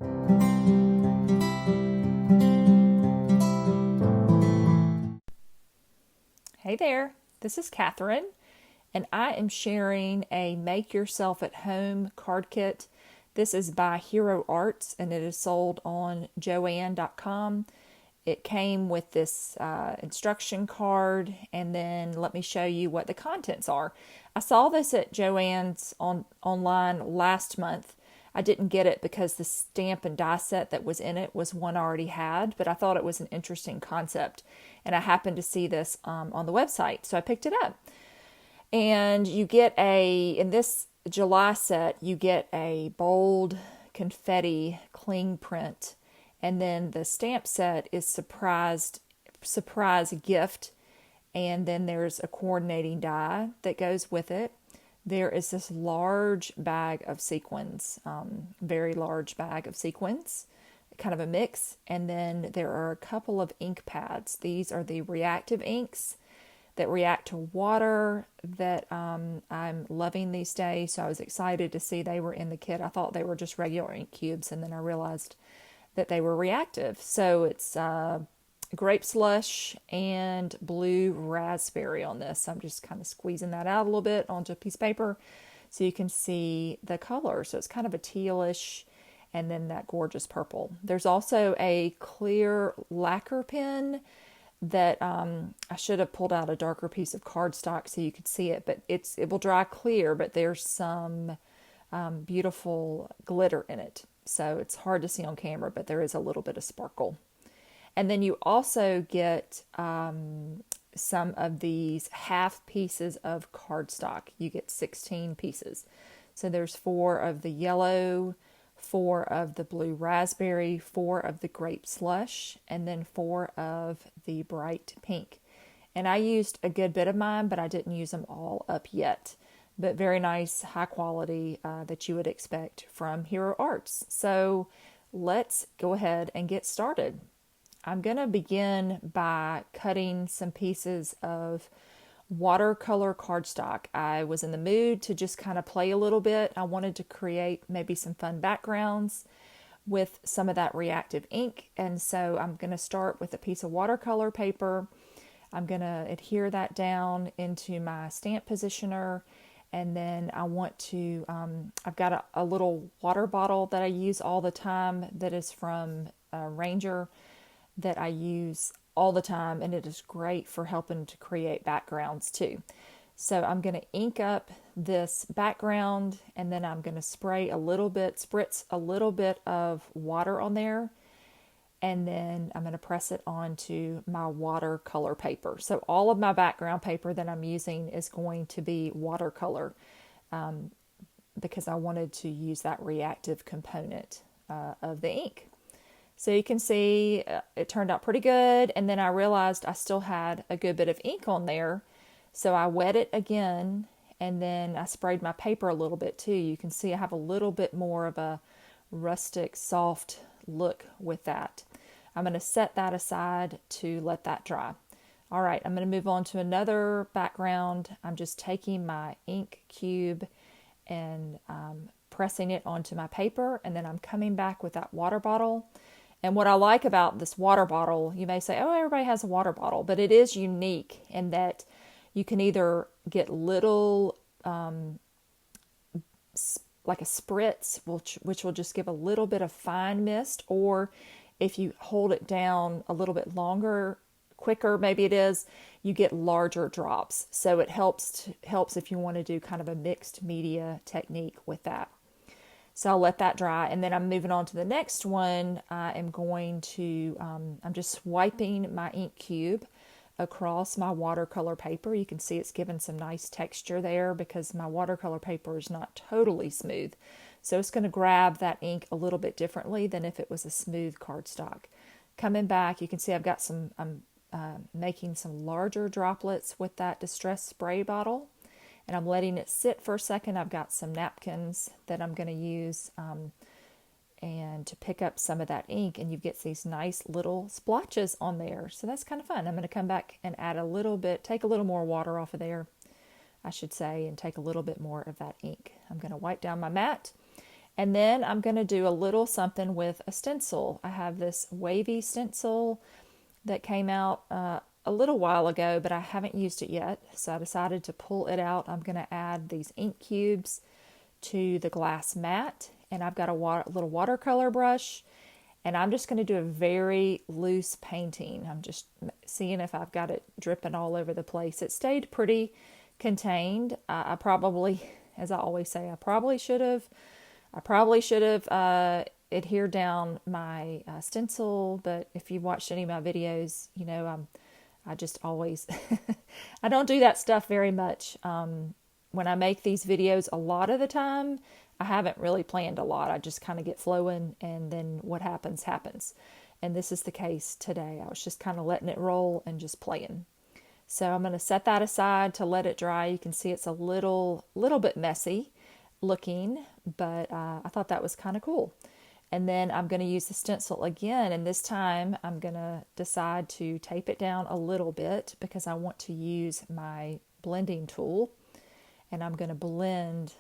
Hey there, this is Katherine, and I am sharing a make yourself at home card kit. This is by Hero Arts and it is sold on Joann.com. It came with this instruction card, and then let me show you what the contents are. I saw this at Joann's online last month. I didn't get it because the stamp and die set that was in it was one I already had, but I thought it was an interesting concept. And I happened to see this on the website, so I picked it up. And you get in this July set, you get a bold confetti cling print. And then the stamp set is surprise gift. And then there's a coordinating die that goes with it. There is this large bag of sequins, very large bag of sequins, kind of a mix. And then there are a couple of ink pads. These are the reactive inks that react to water that I'm loving these days. So I was excited to see they were in the kit. I thought they were just regular ink cubes, and then I realized that they were reactive. So it's grape slush and blue raspberry on this. I'm just kind of squeezing that out a little bit onto a piece of paper so you can see the color. So it's kind of a tealish, and then that gorgeous purple. There's also a clear lacquer pen that I should have pulled out a darker piece of cardstock so you could see it, but it will dry clear, but there's some beautiful glitter in it. So it's hard to see on camera, but there is a little bit of sparkle. And then you also get some of these half pieces of cardstock. You get 16 pieces. So there's 4 of the yellow, 4 of the blue raspberry, 4 of the grape slush, and then 4 of the bright pink. And I used a good bit of mine, but I didn't use them all up yet. But very nice, high quality that you would expect from Hero Arts. So let's go ahead and get started. I'm going to begin by cutting some pieces of watercolor cardstock. I was in the mood to just kind of play a little bit. I wanted to create maybe some fun backgrounds with some of that reactive ink. And so I'm going to start with a piece of watercolor paper. I'm going to adhere that down into my stamp positioner. And then I want to, I've got a little water bottle that I use all the time that is from Ranger that I use all the time, and it is great for helping to create backgrounds too. So I'm going to ink up this background, and then I'm going to spritz a little bit of water on there, and then I'm going to press it onto my watercolor paper. So all of my background paper that I'm using is going to be watercolor because I wanted to use that reactive component of the ink. So you can see it turned out pretty good, and then I realized I still had a good bit of ink on there. So I wet it again, and then I sprayed my paper a little bit too. You can see I have a little bit more of a rustic, soft look with that. I'm going to set that aside to let that dry. All right, I'm going to move on to another background. I'm just taking my ink cube and pressing it onto my paper, and then I'm coming back with that water bottle. And what I like about this water bottle, you may say, oh, everybody has a water bottle, but it is unique in that you can either get little, like a spritz, which will just give a little bit of fine mist, or if you hold it down a little bit longer, quicker, maybe it is, you get larger drops. So it helps if you want to do kind of a mixed media technique with that. So I'll let that dry, and then I'm moving on to the next one. I'm just swiping my ink cube across my watercolor paper. You can see it's given some nice texture there because my watercolor paper is not totally smooth. So it's going to grab that ink a little bit differently than if it was a smooth cardstock. Coming back, you can see I've got I'm making some larger droplets with that distress spray bottle. And I'm letting it sit for a second. I've got some napkins that I'm going to use and to pick up some of that ink, and you get these nice little splotches on there. So that's kind of fun. I'm going to come back and add take a little more water off of there, I should say, and take a little bit more of that ink. I'm going to wipe down my mat, And then I'm going to do a little something with a stencil. I have this wavy stencil that came out a little while ago, but I haven't used it yet. So I decided to pull it out. I'm going to add these ink cubes to the glass mat. And I've got a little watercolor brush. And I'm just going to do a very loose painting. I'm just seeing if I've got it dripping all over the place. It stayed pretty contained. I probably, as I always say, I probably should have adhered down my stencil, but if you've watched any of my videos, you know I just always I don't do that stuff very much. When I make these videos, a lot of the time I haven't really planned a lot. I just kind of get flowing, and then what happens happens. And this is the case today. I was just kind of letting it roll and just playing. So I'm going to set that aside to let it dry. You can see it's a little bit messy looking, but I thought that was kind of cool. And then I'm going to use the stencil again, and this time I'm going to decide to tape it down a little bit because I want to use my blending tool, and I'm going to blend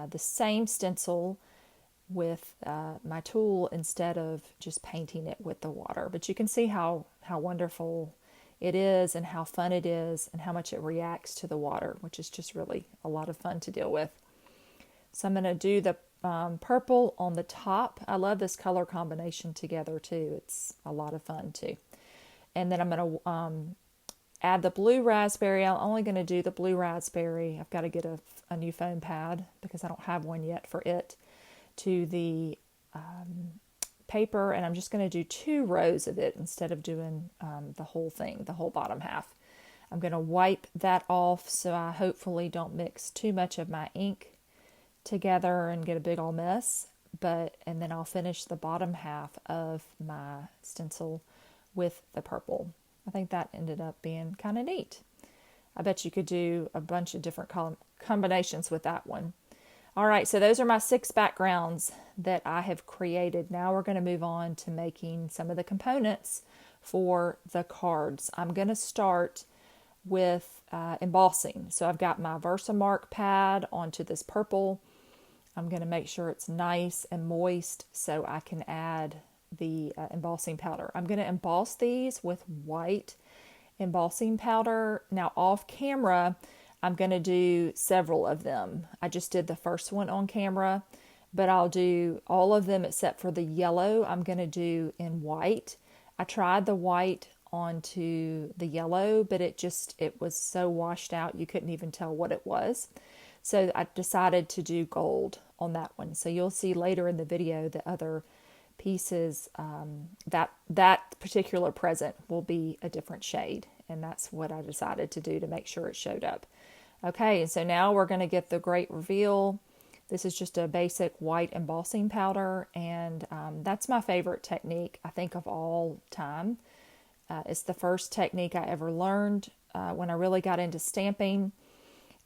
the same stencil with my tool instead of just painting it with the water. But you can see how wonderful it is and how fun it is and how much it reacts to the water, which is just really a lot of fun to deal with. So I'm going to do the purple on the top. I love this color combination together too. It's a lot of fun too. And then I'm going to add the blue raspberry. I'm only going to do the blue raspberry. I've got to get a new foam pad because I don't have one yet for it, to the paper, and I'm just going to do 2 rows of it instead of doing the whole thing, the whole bottom half. I'm going to wipe that off so I hopefully don't mix too much of my ink together and get a big old mess. And then I'll finish the bottom half of my stencil with the purple. I think that ended up being kind of neat. I bet you could do a bunch of different combinations with that one. All right, so those are my 6 backgrounds that I have created. Now we're going to move on to making some of the components for the cards. I'm going to start with embossing. So I've got my Versamark pad onto this purple. I'm going to make sure it's nice and moist so I can add the embossing powder. I'm going to emboss these with white embossing powder. Now off camera, I'm going to do several of them. I just did the first one on camera, but I'll do all of them except for the yellow I'm going to do in white. I tried the white onto the yellow, but it was so washed out you couldn't even tell what it was. So I decided to do gold on that one. So you'll see later in the video the other pieces, that particular present will be a different shade. And that's what I decided to do to make sure it showed up. Okay, so now we're going to get the great reveal. This is just a basic white embossing powder, and that's my favorite technique, I think, of all time. It's the first technique I ever learned when I really got into stamping,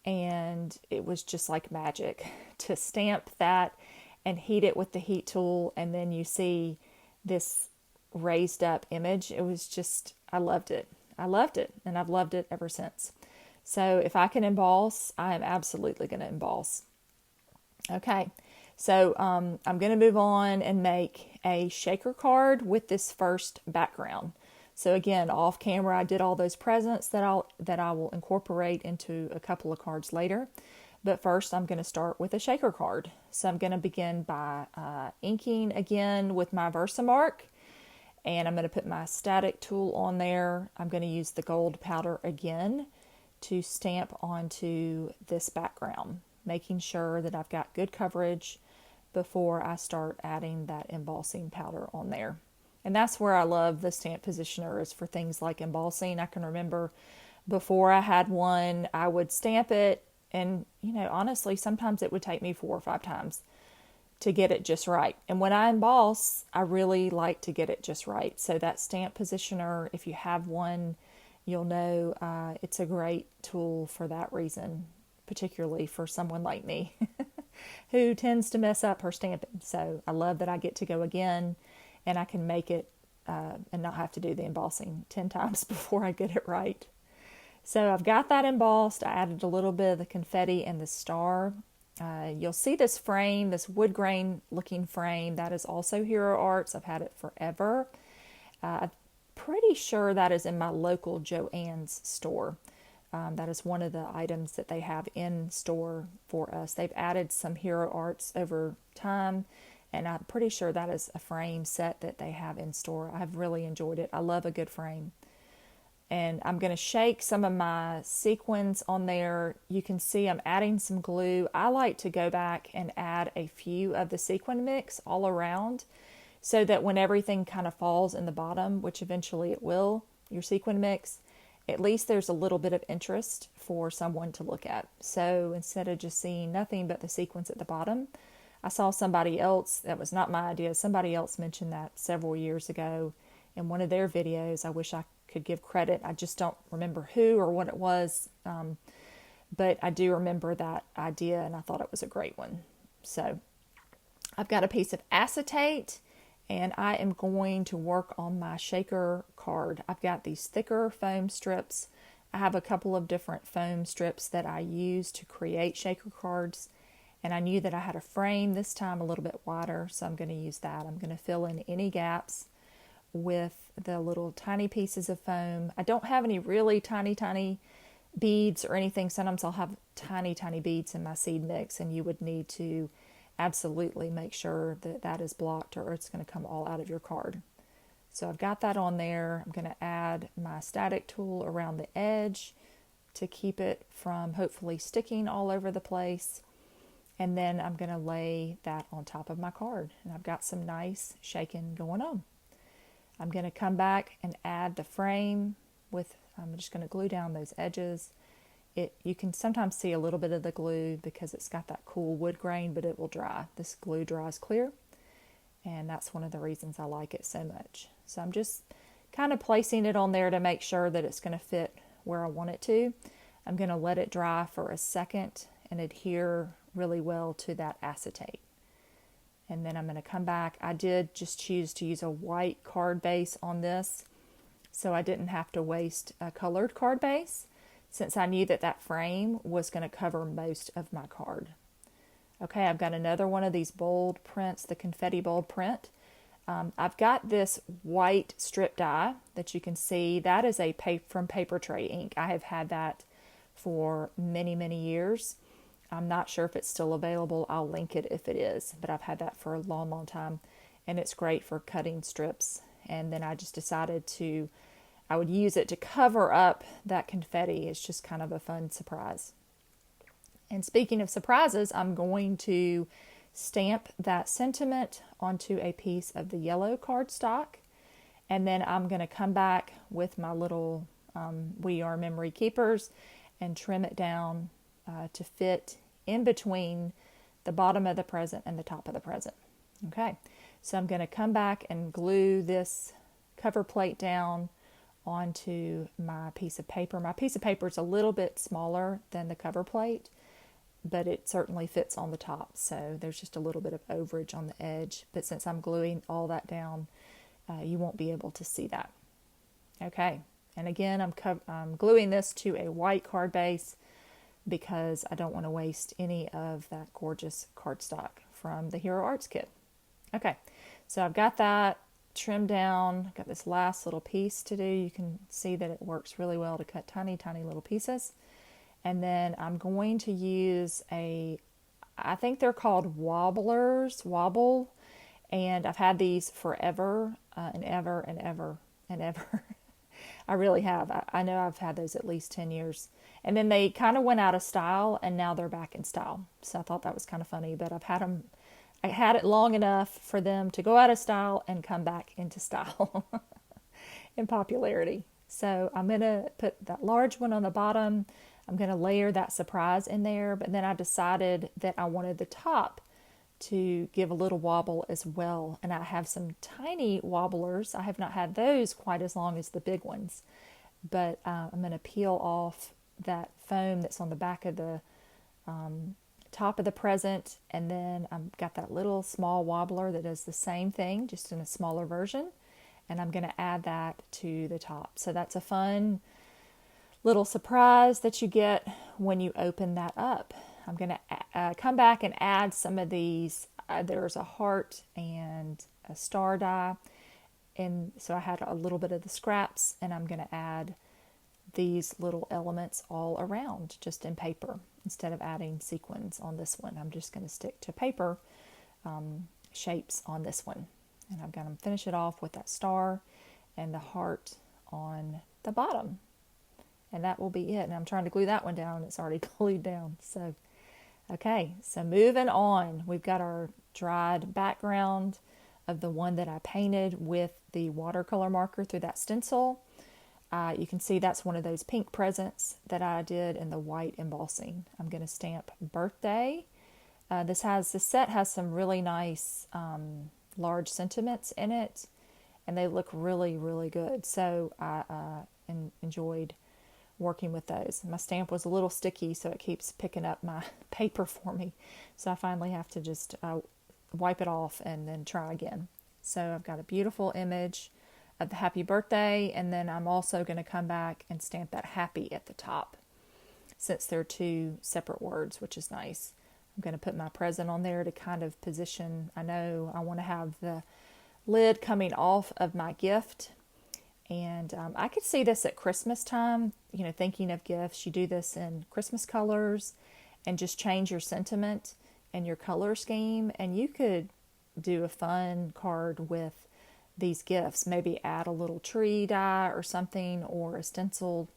and it was just like magic to stamp that and heat it with the heat tool, and then you see this raised up image. It was just, I loved it. I loved it, and I've loved it ever since. So if I can emboss, I am absolutely going to emboss. Okay, so I'm going to move on and make a shaker card with this first background. So again, off camera, I did all those presents that I will incorporate into a couple of cards later. But first, I'm going to start with a shaker card. So I'm going to begin by inking again with my Versamark. And I'm going to put my static tool on there. I'm going to use the gold powder again to stamp onto this background, making sure that I've got good coverage before I start adding that embossing powder on there. And that's where I love the stamp positioner, is for things like embossing. I can remember before I had one, I would stamp it, and honestly, sometimes it would take me 4 or 5 times to get it just right. And when I emboss, I really like to get it just right. So that stamp positioner, if you have one, you'll know it's a great tool for that reason, particularly for someone like me who tends to mess up her stamping. So I love that I get to go again and I can make it and not have to do the embossing 10 times before I get it right. So I've got that embossed. I added a little bit of the confetti and the star You'll see this frame, this wood grain looking frame, that is also Hero Arts. I've had it forever. I'm pretty sure that is in my local Joann's store. That is one of the items that they have in store for us. They've added some Hero Arts over time, and I'm pretty sure that is a frame set that they have in store. I've really enjoyed it. I love a good frame. And I'm going to shake some of my sequins on there. You can see I'm adding some glue. I like to go back and add a few of the sequin mix all around so that when everything kind of falls in the bottom, which eventually it will, your sequin mix, at least there's a little bit of interest for someone to look at. So instead of just seeing nothing but the sequins at the bottom, I saw somebody else, that was not my idea, somebody else mentioned that several years ago in one of their videos. I wish I could give credit. I just don't remember who or what it was, but I do remember that idea, and I thought it was a great one. So I've got a piece of acetate, and I am going to work on my shaker card. I've got these thicker foam strips. I have a couple of different foam strips that I use to create shaker cards, and I knew that I had a frame this time a little bit wider, so I'm going to use that. I'm going to fill in any gaps with the little tiny pieces of foam. I don't have any really tiny beads or anything. Sometimes I'll have tiny beads in my seed mix, and you would need to absolutely make sure that that is blocked or it's going to come all out of your card. So I've got that on there. I'm going to add my static tool around the edge to keep it from hopefully sticking all over the place. And then I'm going to lay that on top of my card. And I've got some nice shaking going on. I'm going to come back and add the frame I'm just going to glue down those edges. You can sometimes see a little bit of the glue because it's got that cool wood grain, but it will dry. This glue dries clear, and that's one of the reasons I like it so much. So I'm just kind of placing it on there to make sure that it's going to fit where I want it to. I'm going to let it dry for a second and adhere really well to that acetate. And then I'm going to come back. I did just choose to use a white card base on this, so I didn't have to waste a colored card base, since I knew that that frame was going to cover most of my card. Okay, I've got another one of these bold prints, the confetti bold print. I've got this white strip die that you can see. That is from Paper Tray Ink. I have had that for many years. I'm not sure if it's still available. I'll link it if it is, but I've had that for a long time, and it's great for cutting strips. And then I just decided I would use it to cover up that confetti. It's just kind of a fun surprise. And speaking of surprises, I'm going to stamp that sentiment onto a piece of the yellow cardstock, and then I'm going to come back with my little We Are Memory Keepers and trim it down to fit in between the bottom of the present and the top of the present. Okay, so I'm going to come back and glue this cover plate down onto my piece of paper. My piece of paper is a little bit smaller than the cover plate, but it certainly fits on the top, so there's just a little bit of overage on the edge. But since I'm gluing all that down, you won't be able to see that. Okay, and again, I'm gluing this to a white card base because I don't want to waste any of that gorgeous cardstock from the Hero Arts kit. Okay, so I've got that trimmed down. I've got this last little piece to do. You can see that it works really well to cut tiny little pieces. And then I'm going to use I think they're called wobble, and I've had these forever and ever. I really have. I know I've had those at least 10 years. And then they kind of went out of style, and now they're back in style. So I thought that was kind of funny, but I had it long enough for them to go out of style and come back into style in popularity. So I'm going to put that large one on the bottom. I'm going to layer that surprise in there, but then I decided that I wanted the top to give a little wobble as well. And I have some tiny wobblers. I have not had those quite as long as the big ones, but I'm going to peel off that foam that's on the back of the top of the present, and then I've got that little small wobbler that does the same thing, just in a smaller version, and I'm going to add that to the top. So that's a fun little surprise that you get when you open that up. I'm going to come back and add some of these. There's a heart and a star die. And so I had a little bit of the scraps, and I'm going to add these little elements all around just in paper. Instead of adding sequins on this one, I'm just going to stick to paper shapes on this one. And I'm going to finish it off with that star and the heart on the bottom. And that will be it. And I'm trying to glue that one down, and it's already glued down. So, okay, so moving on. We've got our dried background of the one that I painted with the watercolor marker through that stencil. You can see that's one of those pink presents that I did in the white embossing. I'm going to stamp birthday. This set has some really nice large sentiments in it, and they look really, really good. So I enjoyed working with those. My stamp was a little sticky, so it keeps picking up my paper for me. So I finally have to just wipe it off and then try again. So I've got a beautiful image of the happy birthday, and then I'm also going to come back and stamp that happy at the top, since they're two separate words, which is nice. I'm going to put my present on there to kind of position. I know I want to have the lid coming off of my gift. And I could see this at Christmas time, thinking of gifts. You do this in Christmas colors and just change your sentiment and your color scheme. And you could do a fun card with these gifts. Maybe add a little tree die or something, or a stencil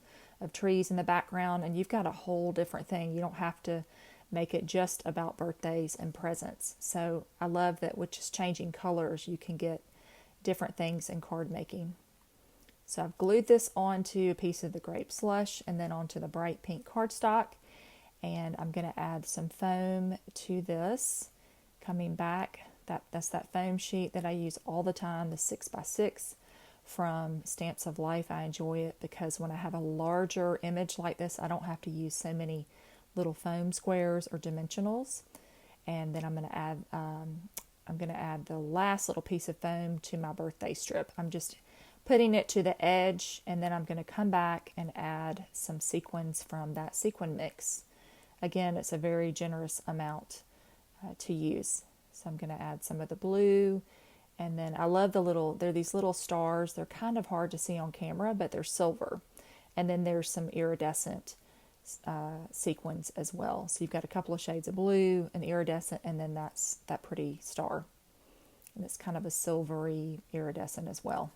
of trees in the background. And you've got a whole different thing. You don't have to make it just about birthdays and presents. So I love that with just changing colors, you can get different things in card making. So I've glued this onto a piece of the grape slush and then onto the bright pink cardstock. And I'm going to add some foam to this. Coming back, that's that foam sheet that I use all the time, the 6x6 from Stamps of Life. I enjoy it because when I have a larger image like this, I don't have to use so many little foam squares or dimensionals. And then I'm going to add the last little piece of foam to my birthday strip. I'm just putting it to the edge, and then I'm going to come back and add some sequins from that sequin mix. Again, it's a very generous amount to use. So I'm going to add some of the blue, and then I love they're these little stars. They're kind of hard to see on camera, but they're silver. And then there's some iridescent sequins as well. So you've got a couple of shades of blue, an iridescent, and then that's that pretty star. And it's kind of a silvery iridescent as well.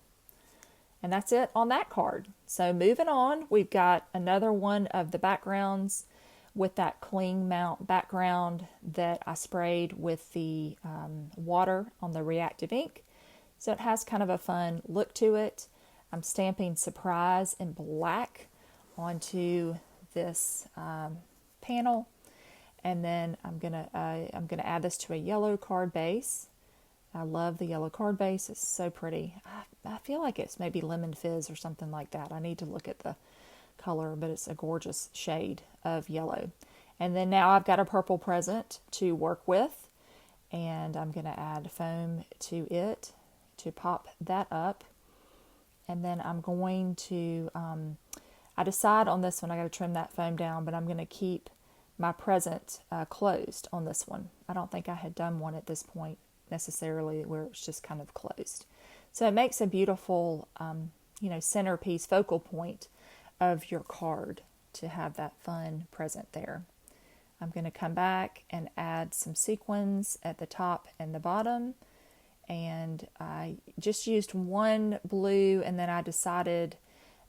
And that's it on that card. So moving on, we've got another one of the backgrounds with that cling mount background that I sprayed with the water on the reactive ink. So it has kind of a fun look to it. I'm stamping Surprise in black onto this panel, and then I'm gonna add this to a yellow card base. I love the yellow card base. It's so pretty. I feel like it's maybe Lemon Fizz or something like that. I need to look at the color, but it's a gorgeous shade of yellow. And then now I've got a purple present to work with, and I'm going to add foam to it to pop that up. And then I'm going to, I decide on this one, I got to trim that foam down, but I'm going to keep my present closed on this one. I don't think I had done one at this point necessarily where it's just kind of closed. So it makes a beautiful, centerpiece, focal point of your card to have that fun present there. I'm going to come back and add some sequins at the top and the bottom. And I just used one blue, and then I decided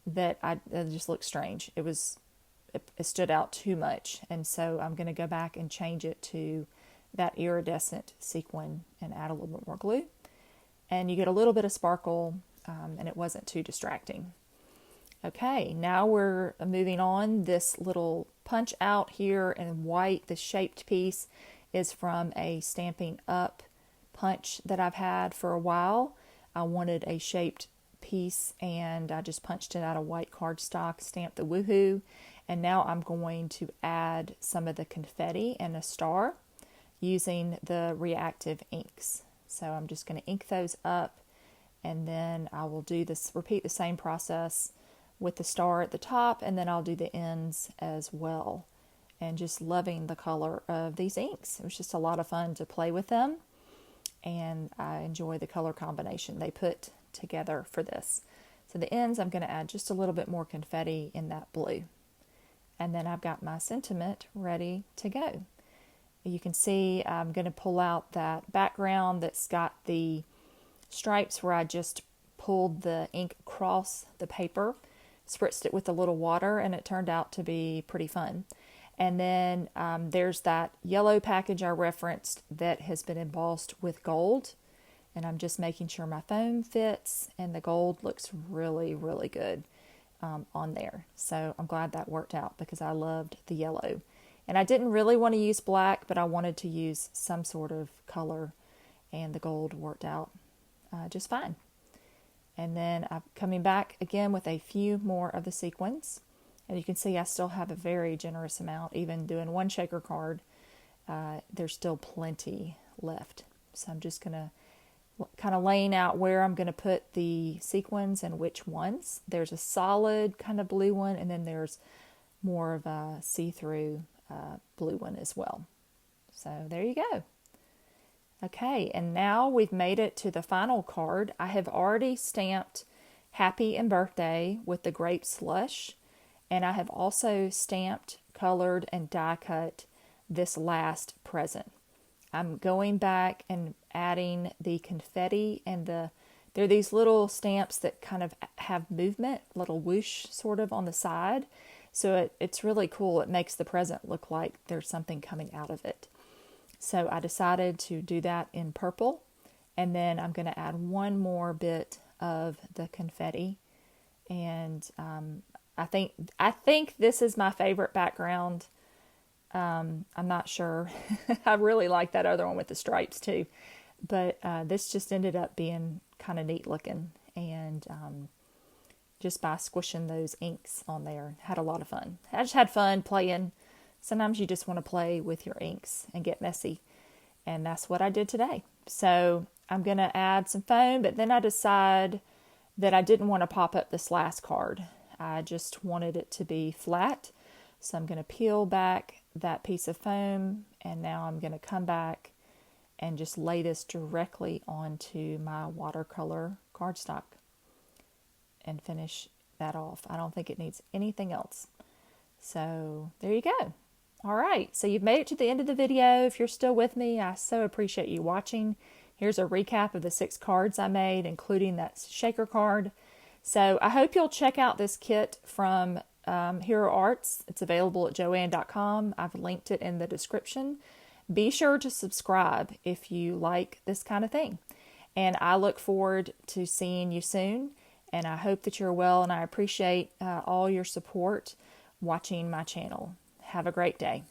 that it just looked strange. It stood out too much. And so I'm going to go back and change it to that iridescent sequin and add a little bit more glue. And you get a little bit of sparkle, and it wasn't too distracting. Okay, now we're moving on. This little punch out here in white, the shaped piece, is from a Stampin' Up! Punch that I've had for a while. I wanted a shaped piece, and I just punched it out of white cardstock, stamped the woohoo, and now I'm going to add some of the confetti and a star using the reactive inks. So I'm just going to ink those up, and then I will repeat the same process with the star at the top, and then I'll do the ends as well. and just loving the color of these inks. It was just a lot of fun to play with them, and I enjoy the color combination they put together for this. So the ends, I'm going to add just a little bit more confetti in that blue. And then I've got my sentiment ready to go. You can see I'm going to pull out that background that's got the stripes where I just pulled the ink across the paper, spritzed it with a little water, and it turned out to be pretty fun. And then there's that yellow package I referenced that has been embossed with gold. And I'm just making sure my foam fits, and the gold looks really, really good on there. So I'm glad that worked out because I loved the yellow. And I didn't really want to use black, but I wanted to use some sort of color, and the gold worked out just fine. And then I'm coming back again with a few more of the sequins. And you can see I still have a very generous amount. Even doing one shaker card, there's still plenty left. So I'm just going to kind of laying out where I'm going to put the sequins and which ones. There's a solid kind of blue one, and then there's more of a see-through blue one as well. So there you go. Okay, and now we've made it to the final card. I have already stamped Happy and Birthday with the grape slush, and I have also stamped, colored, and die cut this last present. I'm going back and adding the confetti, and there are these little stamps that kind of have movement, little whoosh sort of on the side. So it's really cool. It makes the present look like there's something coming out of it. So I decided to do that in purple, and then I'm going to add one more bit of the confetti. And I think this is my favorite background. I'm not sure. I really like that other one with the stripes too, but this just ended up being kind of neat looking, and just by squishing those inks on there, had a lot of fun. I just had fun playing. Sometimes you just want to play with your inks and get messy, and that's what I did today. So I'm going to add some foam, but then I decide that I didn't want to pop up this last card. I just wanted it to be flat. So I'm going to peel back that piece of foam, and now I'm going to come back and just lay this directly onto my watercolor cardstock and finish that off. I don't think it needs anything else. So there you go. All right, so you've made it to the end of the video. If you're still with me, I so appreciate you watching. Here's a recap of the 6 cards I made, including that shaker card. So I hope you'll check out this kit from Hero Arts. It's available at joann.com. I've linked it in the description. Be sure to subscribe if you like this kind of thing. And I look forward to seeing you soon. And I hope that you're well, and I appreciate all your support watching my channel. Have a great day.